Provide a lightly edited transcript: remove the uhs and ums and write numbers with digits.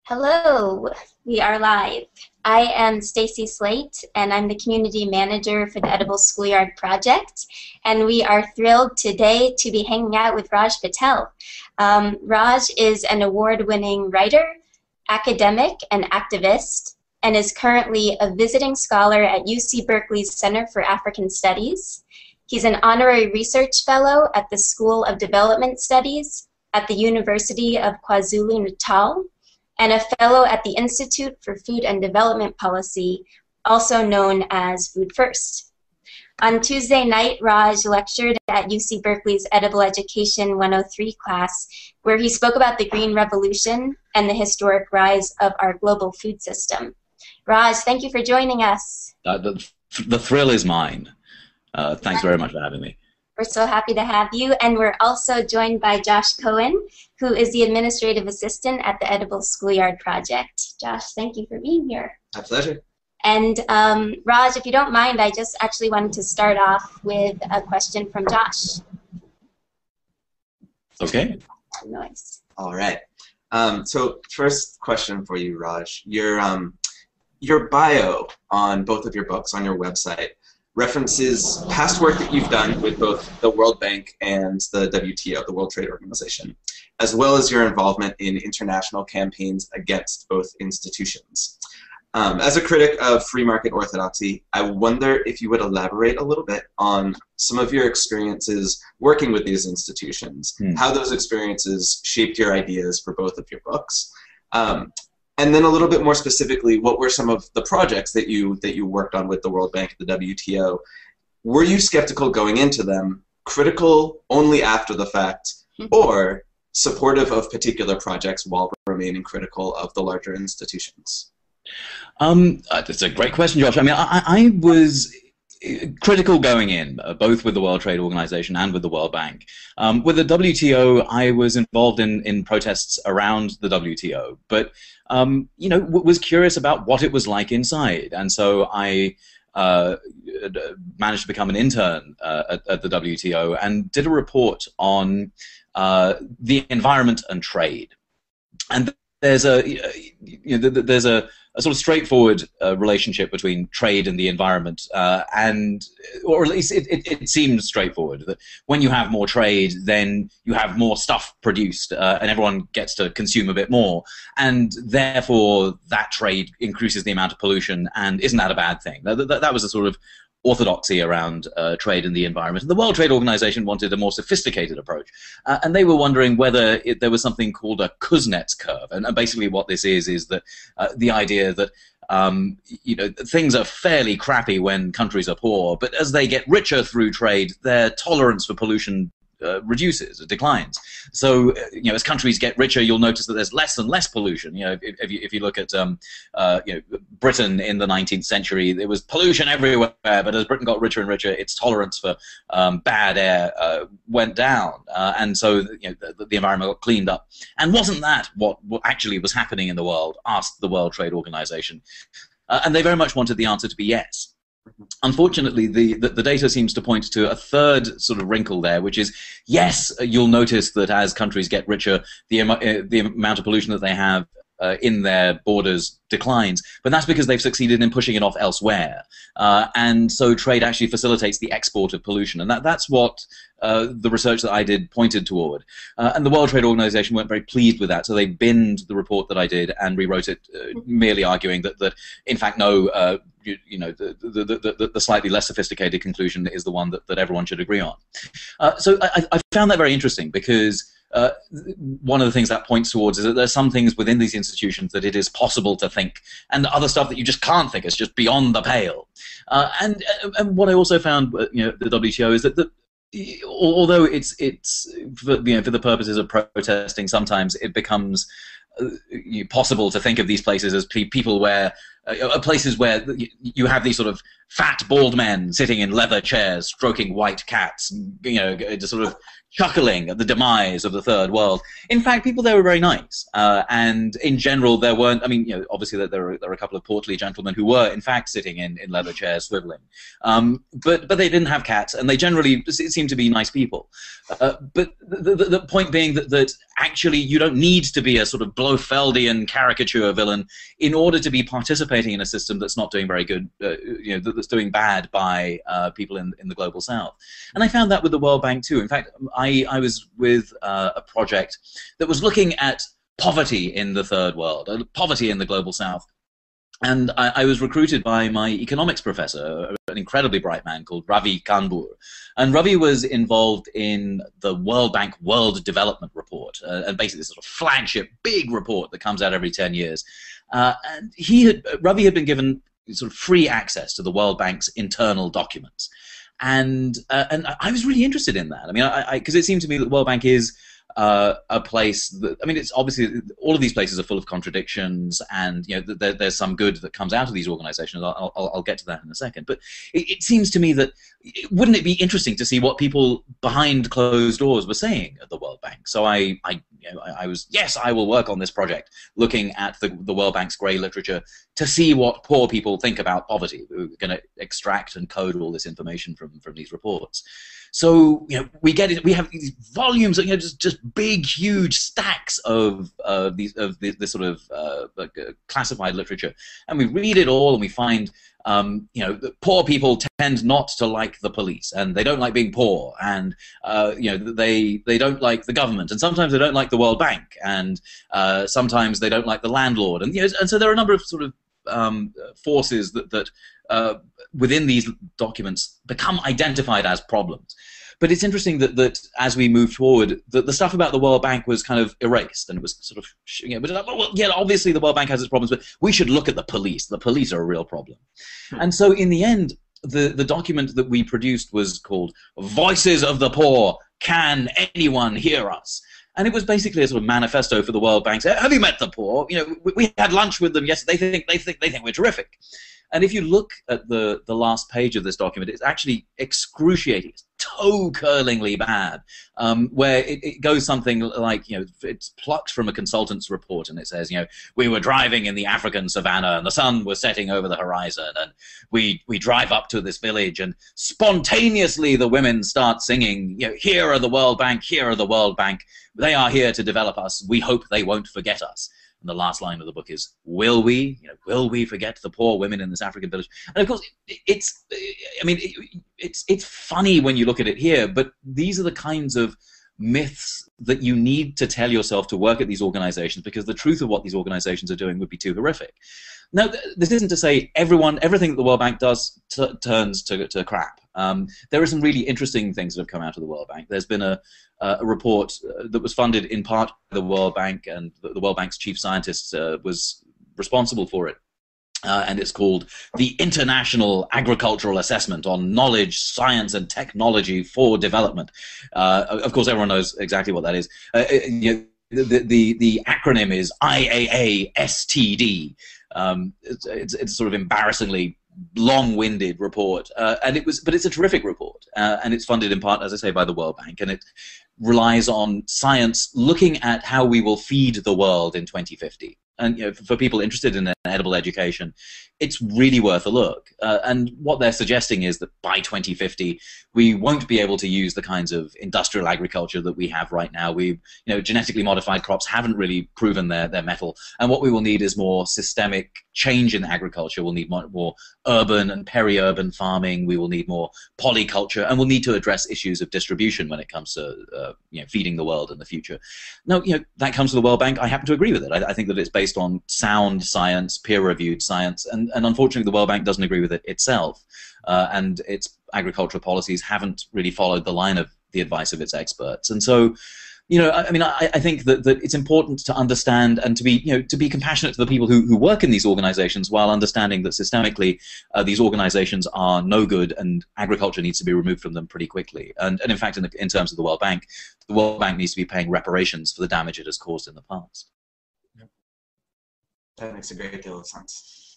Hello, we are live. I am Stacy Slate, and I'm the community manager for the Edible Schoolyard Project. And we are thrilled today to be hanging out with Raj Patel. Raj is an award-winning writer, academic, and activist, and is currently a visiting scholar at UC Berkeley's Center for African Studies. He's an honorary research fellow at the School of Development Studies at the University of KwaZulu-Natal, and a fellow at the Institute for Food and Development Policy, also known as Food First. On Tuesday night, Raj lectured at UC Berkeley's Edible Education 103 class, where he spoke about the Green Revolution and the historic rise of our global food system. Raj, thank you for joining us. The thrill is mine. Thanks very much for having me. We're so happy to have you, and we're also joined by Josh Cohen, who is the administrative assistant at the Edible Schoolyard Project. Josh, thank you for being here. My pleasure. And Raj, if you don't mind, I just actually wanted to start off with a question from Josh. Okay. Nice. All right. So first question for you, Raj. Your bio on both of your books on your website references past work that you've done with both the World Bank and the WTO, the World Trade Organization, as well as your involvement in international campaigns against both institutions. As a critic of free market orthodoxy, I wonder if you would elaborate a little bit on some of your experiences working with these institutions, how those experiences shaped your ideas for both of your books. And then a little bit more specifically, what were some of the projects that you worked on with the World Bank, the WTO? Were you skeptical going into them, critical only after the fact, or supportive of particular projects while remaining critical of the larger institutions? That's a great question, Josh. I mean, I was critical going in, both with the World Trade Organization and with the World Bank. With the WTO, I was involved in protests around the WTO, but you know, was curious about what it was like inside, and so I managed to become an intern at the WTO and did a report on the environment and trade. And there's there's a sort of straightforward relationship between trade and the environment, or at least it seems straightforward, that when you have more trade, then you have more stuff produced, and everyone gets to consume a bit more, and therefore that trade increases the amount of pollution, and isn't that a bad thing? That was a sort of orthodoxy around trade and the environment. And the World Trade Organization wanted a more sophisticated approach, and they were wondering whether there was something called a Kuznets curve. And basically what this is that the idea that you know, things are fairly crappy when countries are poor, but as they get richer through trade, their tolerance for pollution reduces, it declines. So, you know, as countries get richer, you'll notice that there's less and less pollution. You know, if you look at you know, Britain in the 19th century, there was pollution everywhere, but as Britain got richer and richer, its tolerance for bad air went down, and so you know, the environment got cleaned up. And wasn't that what actually was happening in the world? Asked the World Trade Organization, and they very much wanted the answer to be yes. Unfortunately, the data seems to point to a third sort of wrinkle there, which is, yes, you'll notice that as countries get richer, the amount of pollution that they have in their borders declines, but that's because they've succeeded in pushing it off elsewhere. And so trade actually facilitates the export of pollution, and that's what the research that I did pointed toward. And the World Trade Organization weren't very pleased with that, so they binned the report that I did and rewrote it, merely arguing that in fact, no, you know, the slightly less sophisticated conclusion is the one that everyone should agree on. So I found that very interesting, because one of the things that points towards is that there's some things within these institutions that it is possible to think, and other stuff that you just can't think. It's just beyond the pale. And what I also found, you know, the WTO is that although it's for, you know, for the purposes of protesting, sometimes it becomes possible to think of these places as people where places where you have these sort of fat, bald men sitting in leather chairs, stroking white cats, just sort of chuckling at the demise of the third world. In fact, people there were very nice, and in general, there weren't. I mean, obviously there are a couple of portly gentlemen who were, in fact, sitting in leather chairs, swiveling, but they didn't have cats, and they generally seemed to be nice people. But the point being that actually you don't need to be a sort of Blofeldian caricature villain in order to be participating in a system that's not doing very good, that's doing bad by people in the global south. And I found that with the World Bank too. In fact, I was with a project that was looking at poverty in the third world, poverty in the global south. And I was recruited by my economics professor, an incredibly bright man called Ravi Kanbur. And Ravi was involved in the World Bank World Development Report, and basically this sort of flagship big report that comes out every 10 years. And Ravi had been given sort of free access to the World Bank's internal documents. And I was really interested in that. I mean, because it seemed to me that the World Bank is a place that, I mean, it's obviously all of these places are full of contradictions, and there's some good that comes out of these organizations. I'll get to that in a second. But it seems to me that wouldn't it be interesting to see what people behind closed doors were saying at the World Bank? So I was, yes, I will work on this project, looking at the World Bank's grey literature to see what poor people think about poverty. We're going to extract and code all this information from these reports. So we get it. We have these volumes of just big, huge stacks of this sort of classified literature, and we read it all, and we find that poor people tend not to like the police, and they don't like being poor, and they don't like the government, and sometimes they don't like the World Bank, and sometimes they don't like the landlord, and and so there are a number of sort of forces that within these documents become identified as problems. But it's interesting that as we moved forward, the stuff about the World Bank was kind of erased, and it was sort of, obviously the World Bank has its problems, but we should look at the police. The police are a real problem. And so in the end, the document that we produced was called Voices of the Poor, Can Anyone Hear Us? And it was basically a sort of manifesto for the World Bank. Have you met the poor? We had lunch with them yesterday. They think we're terrific. And if you look at the last page of this document, it's actually excruciating. It's toe-curlingly bad, where it goes something like, it's plucked from a consultant's report, and it says, we were driving in the African savannah, and the sun was setting over the horizon, and we drive up to this village, and spontaneously the women start singing, here are the World Bank, here are the World Bank. They are here to develop us. We hope they won't forget us. And the last line of the book is, will we? Will we forget the poor women in this African village? And of course, it's funny when you look at it here, but these are the kinds of myths that you need to tell yourself to work at these organizations, because the truth of what these organizations are doing would be too horrific. Now, this isn't to say everything that the World Bank does turns to crap. There are some really interesting things that have come out of the World Bank. There's been a report that was funded in part by the World Bank, and the World Bank's chief scientist was responsible for it. And it's called the International Agricultural Assessment on Knowledge, Science, and Technology for Development. Of course, everyone knows exactly what that is. The acronym is IAASTD. It's sort of embarrassingly long-winded report, but it's a terrific report, and it's funded in part, as I say, by the World Bank, and it relies on science looking at how we will feed the world in 2050. And for people interested in an edible education, it's really worth a look. And what they're suggesting is that by 2050, we won't be able to use the kinds of industrial agriculture that we have right now. Genetically modified crops haven't really proven their mettle. And what we will need is more systemic change in agriculture. We'll need more urban and peri-urban farming. We will need more polyculture, and we'll need to address issues of distribution when it comes to feeding the world in the future. Now, that comes to the World Bank. I happen to agree with it. I think that it's based on sound science, peer-reviewed science, and unfortunately the World Bank doesn't agree with it itself, and its agricultural policies haven't really followed the line of the advice of its experts. And so, I think that it's important to understand and to be compassionate to the people who work in these organizations, while understanding that systemically these organizations are no good, and agriculture needs to be removed from them pretty quickly. And in fact, in terms of the World Bank needs to be paying reparations for the damage it has caused in the past. That makes a great deal of sense.